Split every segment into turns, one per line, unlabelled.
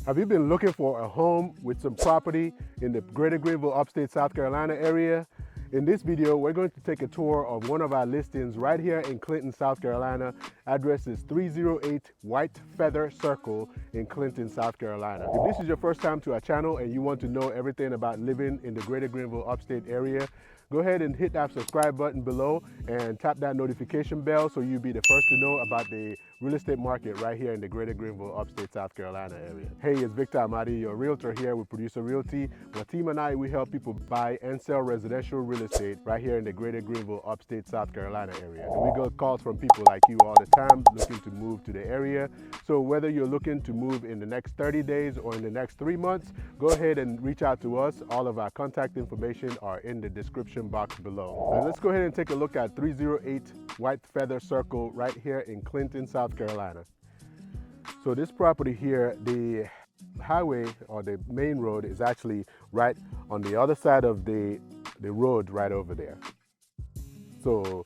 Have you been looking for a home with some property in the greater Greenville, upstate South Carolina area? In this video, we're going to take a tour of one of our listings right here in Clinton, South Carolina. Address is 308 White Feather Circle in Clinton, South Carolina. If this is your first time to our channel and you want to know everything about living in the greater Greenville, upstate area, go ahead and hit that subscribe button below and tap that notification bell so you'll be the first to know about the real estate market right here in the greater Greenville, upstate South Carolina area. Hey, it's Victor Amadi, your realtor here with Producer Realty. My team and I, we help people buy and sell residential real estate right here in the greater Greenville, upstate South Carolina area. And we get calls from people like you all the time looking to move to the area. So whether you're looking to move in the next 30 days or in the next 3 months, go ahead and reach out to us. All of our contact information are in the description box below. Now let's go ahead and take a look at 308 White Feather Circle right here in Clinton, South Carolina. So this property here, the highway or the main road is actually right on the other side of the road right over there. So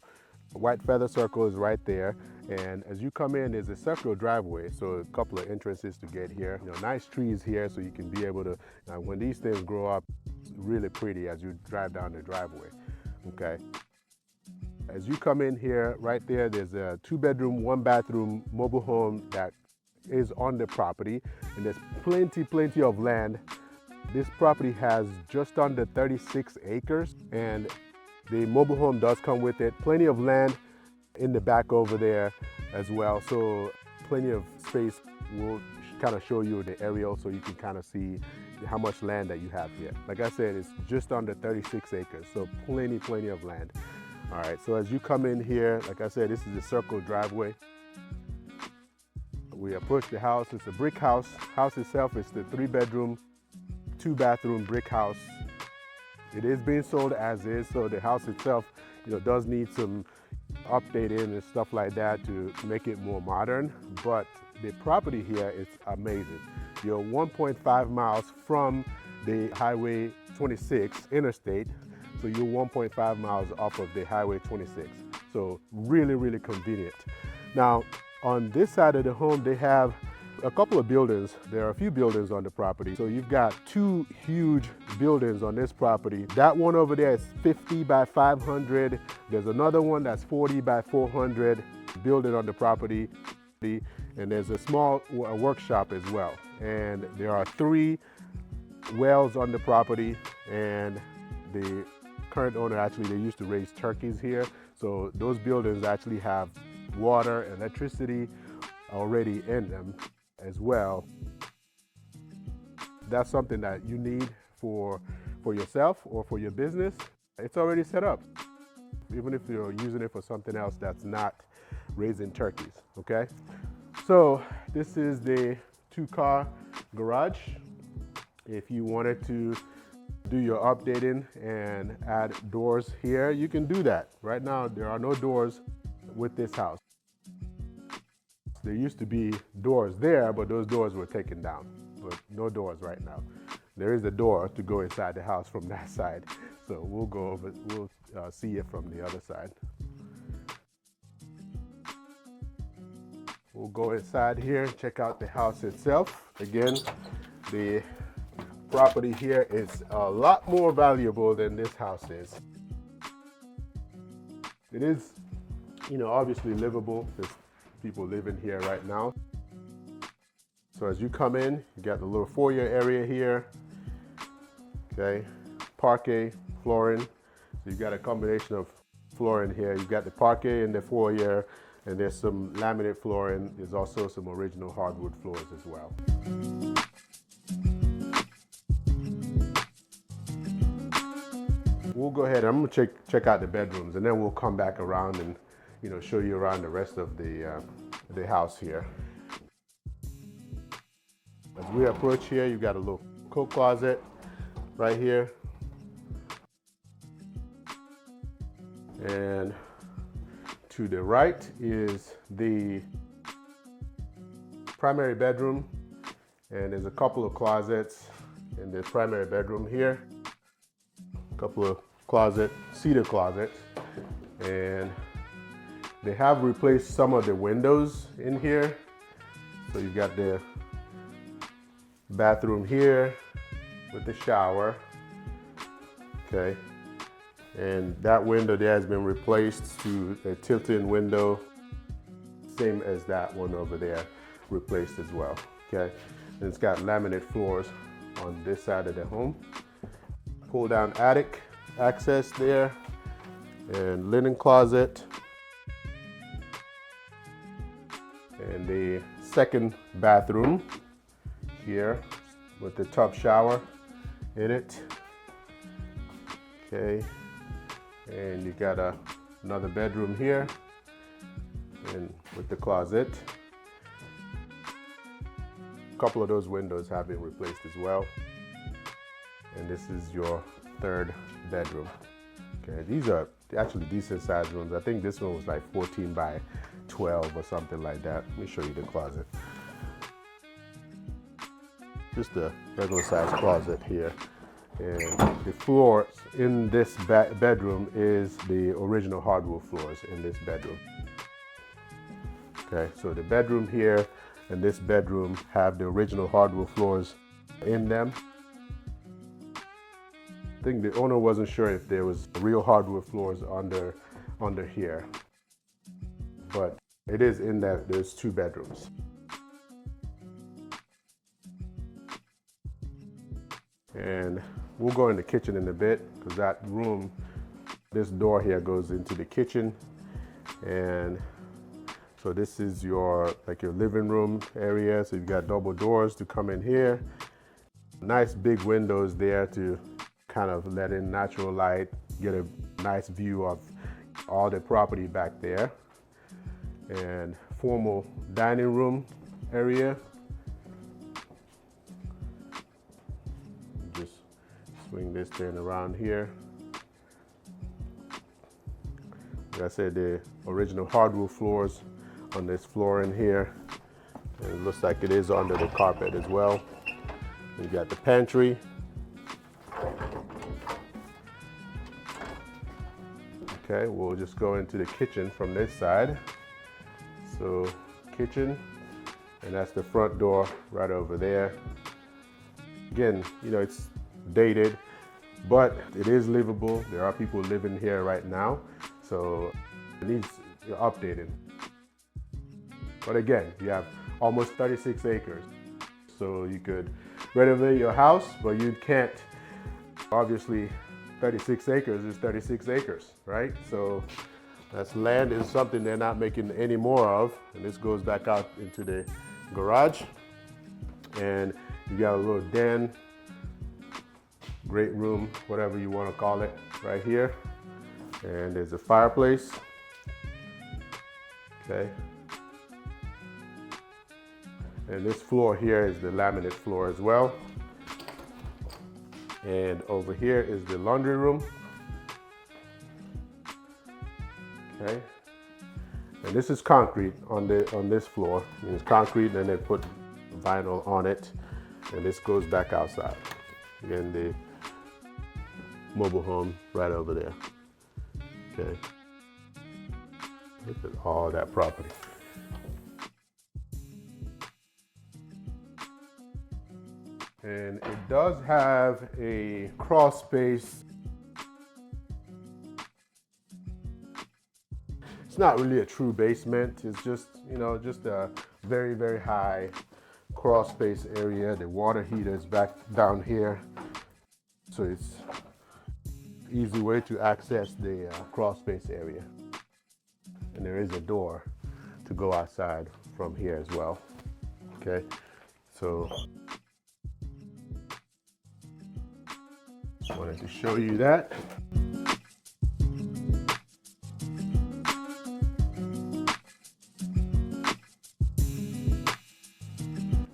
White Feather Circle is right there, and as you come in, there's a circular driveway, so a couple of entrances to get here. You know, nice trees here, so you can be able to, when these things grow up, it's really pretty as you drive down the driveway. Okay. As you come in here, right there, there's a 2-bedroom, 1-bathroom mobile home that is on the property, and there's plenty of land. This property has just under 36 acres, and the mobile home does come with it. Plenty of land in the back over there as well, so plenty of space. We'll kind of show you the aerial so you can kind of see how much land that you have here. Like I said, it's just under 36 acres, so plenty of land. All right, so as you come in here, like I said, this is a circle driveway. We approach the house. It's a brick house. House itself is the 3-bedroom, 2-bathroom brick house. It is being sold as is, so the house itself, does need some updating and stuff like that to make it more modern. But the property here is amazing. You're 1.5 miles from the Highway 26 interstate, so you're 1.5 miles off of the Highway 26. So really convenient. Now, on this side of the home, they have a couple of buildings. There are a few buildings on the property. So you've got 2 huge buildings on this property. That one over there is 50 by 500. There's another one that's 40 by 400 building on the property. And there's a small workshop as well. And there are 3 wells on the property. And the current owner, actually, they used to raise turkeys here. So those buildings actually have water and electricity already in them as well. That's something that you need for yourself or for your business. It's already set up, even if you're using it for something else that's not raising turkeys, okay? So this is the 2-car garage. If you wanted to do your updating and add doors here, you can do that. Right now, there are no doors with this house. There used to be doors there, but those doors were taken down, but no doors right now. There is a door to go inside the house from that side. So we'll go over, we'll see it from the other side. We'll go inside here and check out the house itself. Again, the property here is a lot more valuable than this house is. It is, obviously livable. There's people living here right now. So as you come in, you got the little foyer area here. Okay, parquet flooring. So you've got a combination of flooring here. You've got the parquet in the foyer, and there's some laminate flooring. There's also some original hardwood floors as well. We'll go ahead. I'm gonna check out the bedrooms, and then we'll come back around and show you around the rest of the house here. As we approach here, you've got a little coat closet right here, and to the right is the primary bedroom, and there's a couple of closets in the primary bedroom here. A couple of cedar closets, and they have replaced some of the windows in here. So you've got the bathroom here with the shower. Okay, and that window there has been replaced to a tilt-in window, same as that one over there, replaced as well. Okay, and it's got laminate floors on this side of the home. Pull down attic access there, and linen closet, and the second bathroom here with the tub shower in it. Okay, and you got another bedroom here, and with the closet. A couple of those windows have been replaced as well. And this is your third bedroom. Okay, these are actually decent sized rooms. I think this one was like 14 by 12 or something like that. Let me show you the closet. Just a regular sized closet here. And the floor in this bedroom is the original hardwood floors in this bedroom. Okay, so the bedroom here and this bedroom have the original hardwood floors in them. I think the owner wasn't sure if there was real hardwood floors under here, but it is in that there's two bedrooms. And we'll go in the kitchen in a bit, because that room, this door here goes into the kitchen. And so this is your living room area. So you've got double doors to come in here. Nice big windows there to kind of let in natural light, get a nice view of all the property back there. And formal dining room area. Just swing this thing around here. Like I said, the original hardwood floors on this floor in here. And it looks like it is under the carpet as well. You got the pantry. Okay, we'll just go into the kitchen from this side. So kitchen, and that's the front door right over there. Again, you know, it's dated, but it is livable. There are people living here right now, so it needs updating. But again, you have almost 36 acres. So you could renovate your house, but you can't, obviously 36 acres is 36 acres, right? So that's land is something they're not making any more of. And this goes back out into the garage. And you got a little den, great room, whatever you want to call it, right here. And there's a fireplace. Okay. And this floor here is the laminate floor as well. And over here is the laundry room. Okay. And this is concrete on this floor. It's concrete, and they put vinyl on it. And this goes back outside. Again, the mobile home right over there. Okay. Look at all that property. And it does have a crawl space. It's not really a true basement. It's just, you know, just a very, very high crawl space area. The water heater is back down here. So it's an easy way to access the crawl space area. And there is a door to go outside from here as well. Okay, so wanted to show you that.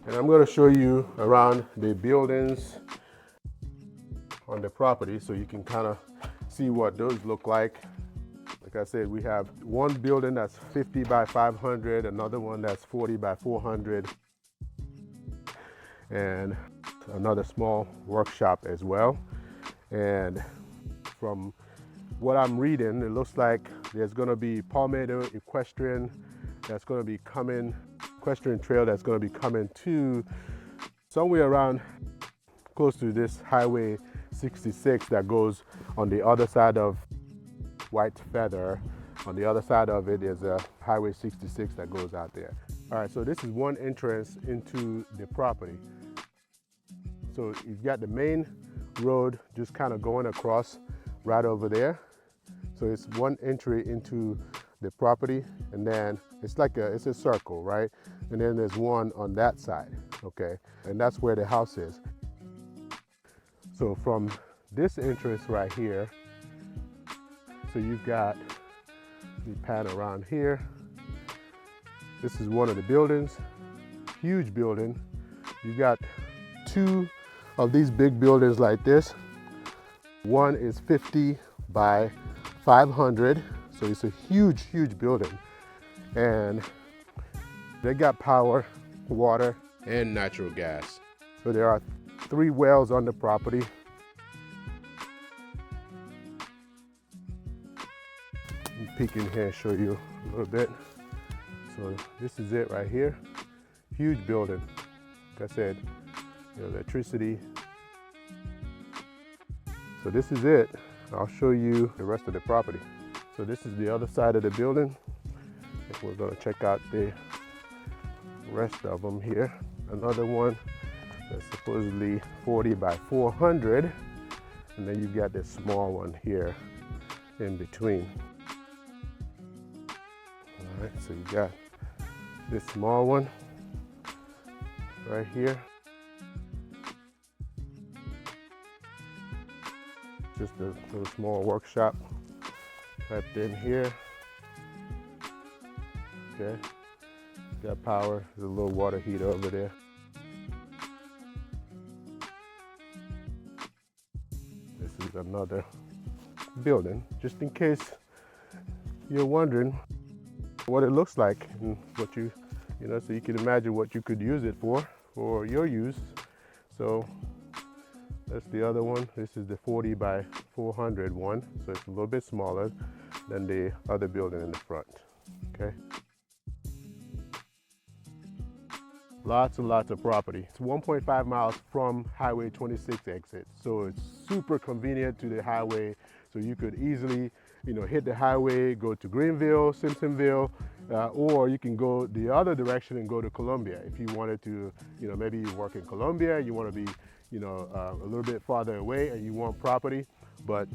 And I'm going to show you around the buildings on the property so you can kind of see what those look like. Like I said, we have one building that's 50 by 500, another one that's 40 by 400, and another small workshop as well. And from what I'm reading, it looks like there's going to be Palmetto equestrian trail that's going to be coming to Somewhere around close to this Highway 66 that goes on the other side of White Feather. On the other side of it is a Highway 66 that goes out there. All right, so this is one entrance into the property. So you've got the main road just kind of going across right over there. So it's one entry into the property, and then it's a circle, right? And then there's one on that side, okay? And that's where the house is. So from this entrance right here, so you've got the pan around here. This is one of the buildings, huge building. You've got two of these big buildings like this. One is 50 by 500, so it's a huge, huge building. And they got power, water, and natural gas. So there are 3 wells on the property. Let me peek in here and show you a little bit. So this is it right here. Huge building. Like I said, electricity. So this is it. I'll show you the rest of the property. So this is the other side of the building. And we're gonna check out the rest of them here. Another one that's supposedly 40 by 400. And then you've got this small one here in between. All right, so you got this small one right here. Just a little small workshop right in here. Okay, got power. There's a little water heater over there. This is another building, just in case you're wondering what it looks like and what so you can imagine what you could use it for your use. So that's the other one. This is the 40 by 400 one, so it's a little bit smaller than the other building in the front. Okay. Lots and lots of property. It's 1.5 miles from Highway 26 exit, so it's super convenient to the highway. So you could easily, hit the highway, go to Greenville, Simpsonville, or you can go the other direction and go to Columbia. If you wanted to, maybe you work in Columbia, you want to be, a little bit farther away and you want property, but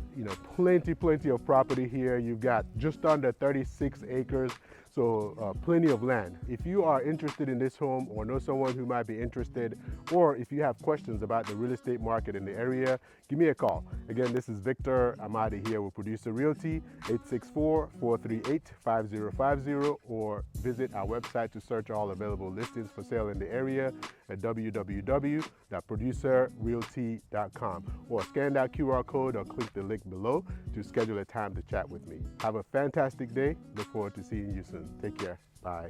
plenty of property here. You've got just under 36 acres. So plenty of land. If you are interested in this home or know someone who might be interested, or if you have questions about the real estate market in the area, give me a call. Again, this is Victor Amadi here with Producer Realty, 864-438-5050, or visit our website to search all available listings for sale in the area at www.producerrealty.com, or scan that QR code or click the link below to schedule a time to chat with me. Have a fantastic day. Look forward to seeing you soon. Take care. Bye.